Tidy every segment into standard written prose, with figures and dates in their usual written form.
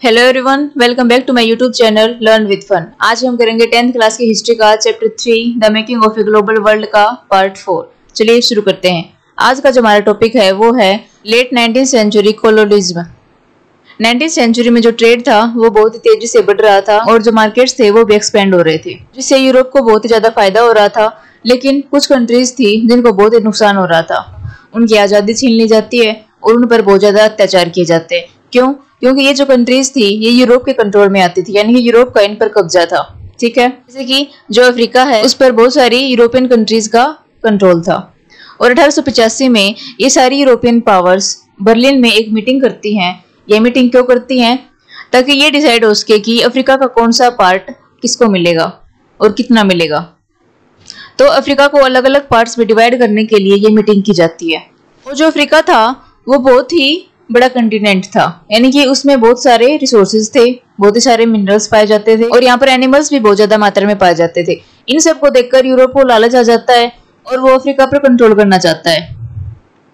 Hello everyone, welcome back to my YouTube channel learn with fun. आज हम करेंगे 10th class की history का chapter 3 the making of a global world का part 4। चलिए शुरू करते हैं। आज का जो हमारा टॉपिक है वो है late 19th century कोलोनिज्म। 19th century में जो ट्रेड था वो बहुत ही तेजी से बढ़ रहा था और जो मार्केट्स थे वो भी एक्सपेंड हो रहे थे, जिससे यूरोप को बहुत ही ज्यादा फायदा हो रहा था। लेकिन कुछ कंट्रीज थी जिनको बहुत ही नुकसान हो रहा था। उनकी आजादी छीन ली जाती है और उन पर बहुत ज्यादा अत्याचार किए जाते हैं। क्यों? क्योंकि ये जो कंट्रीज थी ये यूरोप के कंट्रोल में आती थी, यानी कि यूरोप का इन पर कब्जा था। ठीक है, जैसे कि जो अफ्रीका है उस पर बहुत सारी यूरोपियन कंट्रीज का कंट्रोल था। और 1885 में ये सारी यूरोपियन पावर्स बर्लिन में एक मीटिंग करती हैं। ये मीटिंग क्यों करती हैं? ताकि ये डिसाइड हो सके कि अफ्रीका का कौन सा पार्ट किसको मिलेगा और कितना मिलेगा। तो अफ्रीका को अलग अलग पार्ट्स में डिवाइड करने के लिए ये मीटिंग की जाती है। और जो अफ्रीका था वो बहुत ही बड़ा कंटिनेंट था, यानी कि उसमें बहुत सारे रिसोर्सेज थे, बहुत ही सारे मिनरल्स पाए जाते थे और यहाँ पर एनिमल्स भी बहुत ज्यादा मात्रा में पाए जाते थे। इन सब को देखकर यूरोप को लालच आ जाता है और वो अफ्रीका पर कंट्रोल करना चाहता है।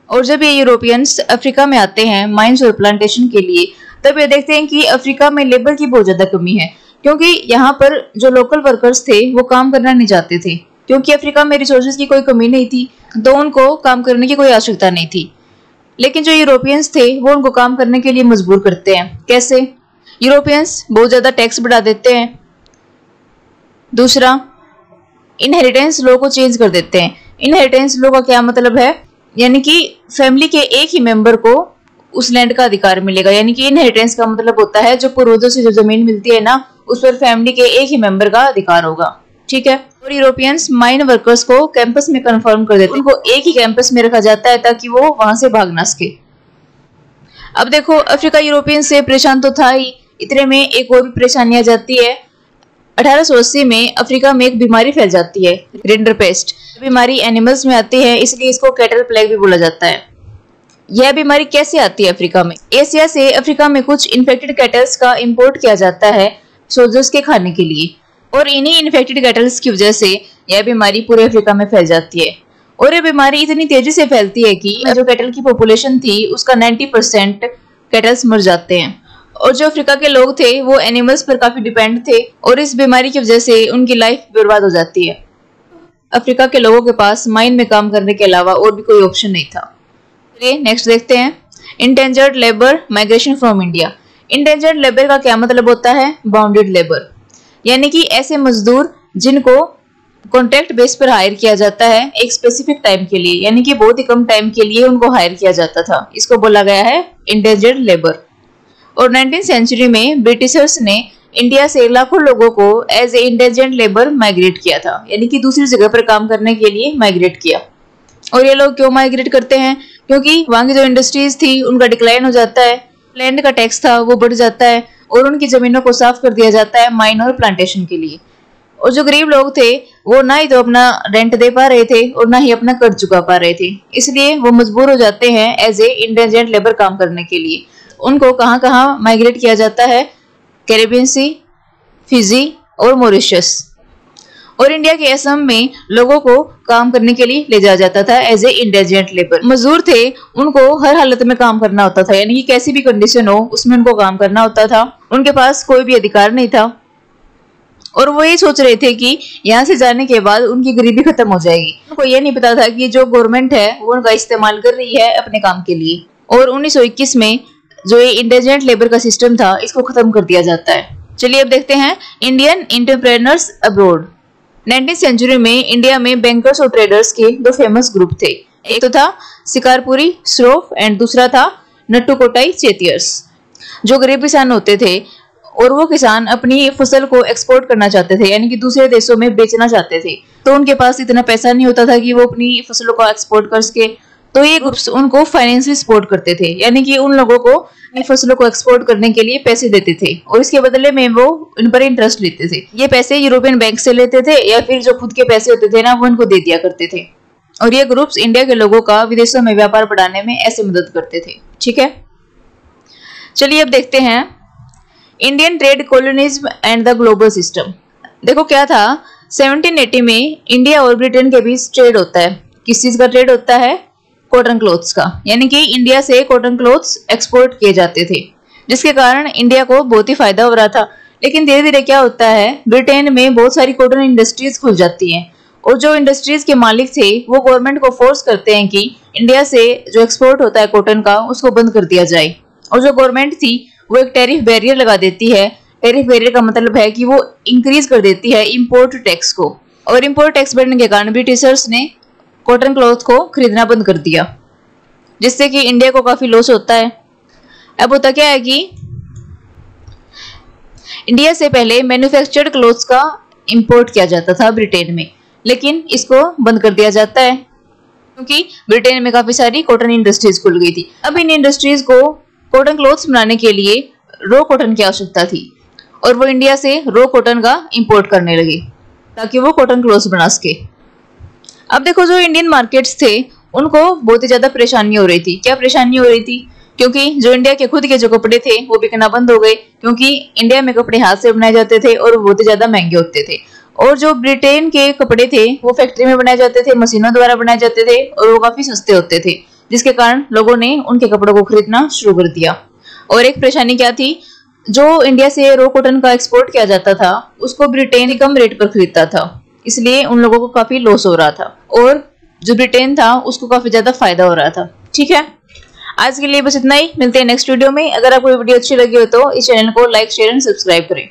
और जब ये यूरोपियंस अफ्रीका में आते हैं माइंस और प्लांटेशन के लिए, तब ये देखते हैं कि अफ्रीका में लेबर की बहुत ज्यादा कमी है, क्योंकि यहाँ पर जो लोकल वर्कर्स थे वो काम करना नहीं चाहते थे। क्योंकि अफ्रीका में रिसोर्सेज की कोई कमी नहीं थी तो उनको काम करने की कोई आवश्यकता नहीं थी। लेकिन जो यूरोपियंस थे वो उनको काम करने के लिए मजबूर करते हैं। कैसे? यूरोपियंस बहुत ज्यादा टैक्स बढ़ा देते हैं। दूसरा, इनहेरिटेंस लॉ को चेंज कर देते हैं। इनहेरिटेंस लॉ का क्या मतलब है? यानी कि फैमिली के एक ही मेंबर को उस लैंड का अधिकार मिलेगा। यानी कि इनहेरिटेंस का मतलब होता है जो पूर्वजों से जो जमीन मिलती है ना, उस पर फैमिली के एक ही मेंबर का अधिकार होगा। ठीक है। और यूरोपियंस माइन वर्कर्स को कैंपस में कन्फर्म कर देते हैं। उनको एक ही कैंपस में रखा जाता है ताकि वो वहां से भाग ना सके। अब देखो, अफ्रीका यूरोपियन से परेशान तो था ही, इतने में एक और भी परेशानी आ जाती है। 1880 में अफ्रीका में एक बीमारी फैल जाती है, रिंडरपेस्ट। बीमारी एनिमल्स में आती है, इसलिए इसको कैटल प्लेग भी बोला जाता है। यह बीमारी कैसे आती है अफ्रीका में? एशिया से अफ्रीका में कुछ इन्फेक्टेड कैटल्स का इंपोर्ट किया जाता है सोल्जर्स के खाने के लिए, और इन्हीं इन्फेक्टेड कैटल्स की वजह से यह बीमारी पूरे अफ्रीका में फैल जाती है। और यह बीमारी इतनी तेजी से फैलती है कि जो कैटल की पॉपुलेशन थी उसका 90% कैटल्स मर जाते हैं। और जो अफ्रीका के लोग थे वो एनिमल्स पर काफी डिपेंड थे और इस बीमारी की वजह से उनकी लाइफ बर्बाद हो जाती है। अफ्रीका के लोगों के पास माइन में काम करने के अलावा और भी कोई ऑप्शन नहीं था। चलिए नेक्स्ट देखते हैं, endangered labour migration from India. Endangered labour का क्या मतलब होता है? बाउंडेड लेबर, यानी कि ऐसे मजदूर जिनको कॉन्ट्रैक्ट बेस पर हायर किया जाता है एक स्पेसिफिक टाइम के लिए, यानी कि बहुत ही कम टाइम के लिए उनको हायर किया जाता था। इसको बोला गया है इंडेंजर्ड लेबर। और 19th सेंचुरी में ब्रिटिशर्स ने इंडिया से लाखों लोगों को as a indentured labour migrate किया था, यानी कि दूसरी जगह पर काम करने के लिए माइग्रेट किया। और ये लोग क्यों माइग्रेट करते हैं? क्योंकि वहां की जो इंडस्ट्रीज थी उनका डिक्लाइन हो जाता है, लैंड का टैक्स था वो बढ़ जाता है और उनकी जमीनों को साफ कर दिया जाता है माइन और प्लांटेशन के लिए। और जो गरीब लोग थे वो ना ही तो अपना रेंट दे पा रहे थे और ना ही अपना कर्ज चुका पा रहे थे, इसलिए वो मजबूर हो जाते हैं एज ए इंडेंजर्ड लेबर काम करने के लिए। उनको कहाँ कहाँ माइग्रेट किया जाता है? कैरेबियन सी, फिजी और मॉरिशस। और इंडिया के असम में लोगों को काम करने के लिए ले जाया जाता था एज ए इंडेंजर्ड लेबर। मजदूर थे, उनको हर हालत में काम करना होता था, यानी कि कैसी भी कंडीशन हो उसमें उनको काम करना होता था। उनके पास कोई भी अधिकार नहीं था और वो ये सोच रहे थे कि यहाँ से जाने के बाद उनकी गरीबी खत्म हो जाएगी। उनको ये नहीं पता था कि जो गवर्नमेंट है वो उनका इस्तेमाल कर रही है अपने काम के लिए। और 1921 में जो ये इंडेंजर्ड लेबर का सिस्टम था इसको खत्म कर दिया जाता है। चलिए अब देखते हैं Indian entrepreneurs abroad. 19th century में इंडिया में बैंकर्स और ट्रेडर्स के दो फेमस ग्रुप थे। एक तो था शिकारपुरी श्रॉफ एंड दूसरा था नट्टुकोटाई चेतियर्स। जो गरीब किसान होते थे और वो किसान अपनी फसल को एक्सपोर्ट करना चाहते थे, यानी कि दूसरे देशों में बेचना चाहते थे, तो उनके पास इतना पैसा नहीं होता था कि वो अपनी फसलों को एक्सपोर्ट कर सके। तो ये ग्रुप्स उनको फाइनेंशियल सपोर्ट करते थे, यानी कि उन लोगों को अपनी फसलों को एक्सपोर्ट करने के लिए पैसे देते थे और इसके बदले में वो इन पर इंटरेस्ट लेते थे। ये पैसे यूरोपियन बैंक से लेते थे या फिर जो खुद के पैसे होते थे ना वो इनको दे दिया करते थे। और ये ग्रुप्स इंडिया के लोगों का विदेशों में व्यापार बढ़ाने में ऐसे मदद करते थे। ठीक है, चलिए अब देखते हैं Indian trade colonialism and the global system. देखो क्या था, 1780 में इंडिया और ब्रिटेन के बीच ट्रेड होता है। किस चीज का ट्रेड होता है? कॉटन क्लॉथ्स का, यानी कि इंडिया से कॉटन क्लॉथ्स एक्सपोर्ट किए जाते थे। जिसके कारण इंडिया को बहुत ही फायदा हो रहा था। लेकिन धीरे धीरे क्या होता है, ब्रिटेन में बहुत सारी कॉटन इंडस्ट्रीज खुल जाती हैं और जो इंडस्ट्रीज के मालिक थे वो गवर्नमेंट को फोर्स करते हैं कि इंडिया से जो एक्सपोर्ट होता है कॉटन का उसको बंद कर दिया जाए। और जो गवर्नमेंट थी वो एक टैरिफ बैरियर लगा देती है। टैरिफ बैरियर का मतलब है कि वो इंक्रीज कर देती है इंपोर्ट टैक्स को, और इंपोर्ट टैक्स बढ़ने के कारण ब्रिटिशर्स ने कॉटन क्लॉथ को खरीदना बंद कर दिया, जिससे कि इंडिया को काफी लॉस होता है। अब होता क्या है कि इंडिया से पहले मैन्युफैक्चर्ड क्लोथ्स का इंपोर्ट किया जाता था ब्रिटेन में, लेकिन इसको बंद कर दिया जाता है क्योंकि ब्रिटेन में काफी सारी कॉटन इंडस्ट्रीज खुल गई थी। अब इन इंडस्ट्रीज को कॉटन क्लोथ्स बनाने के लिए रॉ कॉटन की आवश्यकता थी और वो इंडिया से रॉ कॉटन का इंपोर्ट करने लगे ताकि वो कॉटन क्लोथ्स बना सके। अब देखो, जो इंडियन मार्केट्स थे उनको बहुत ही ज्यादा परेशानी हो रही थी। क्या परेशानी हो रही थी? क्योंकि जो इंडिया के खुद के जो कपड़े थे वो बिकना बंद हो गए, क्योंकि इंडिया में कपड़े हाथ से बनाए जाते थे और बहुत ही ज्यादा महंगे होते थे। और जो ब्रिटेन के कपड़े थे वो फैक्ट्री में बनाए जाते थे, मशीनों द्वारा बनाए जाते थे और वो काफी सस्ते होते थे, जिसके कारण लोगों ने उनके कपड़ों को खरीदना शुरू कर दिया। और एक परेशानी क्या थी, जो इंडिया से रॉ कॉटन का एक्सपोर्ट किया जाता था उसको ब्रिटेन कम रेट पर खरीदता था, इसलिए उन लोगों को काफी लॉस हो रहा था और जो ब्रिटेन था उसको काफी ज्यादा फायदा हो रहा था। ठीक है, आज के लिए बस इतना ही। मिलते हैं नेक्स्ट वीडियो में। अगर आपको वीडियो अच्छी लगी हो तो इस चैनल को लाइक, शेयर एंड सब्सक्राइब करें।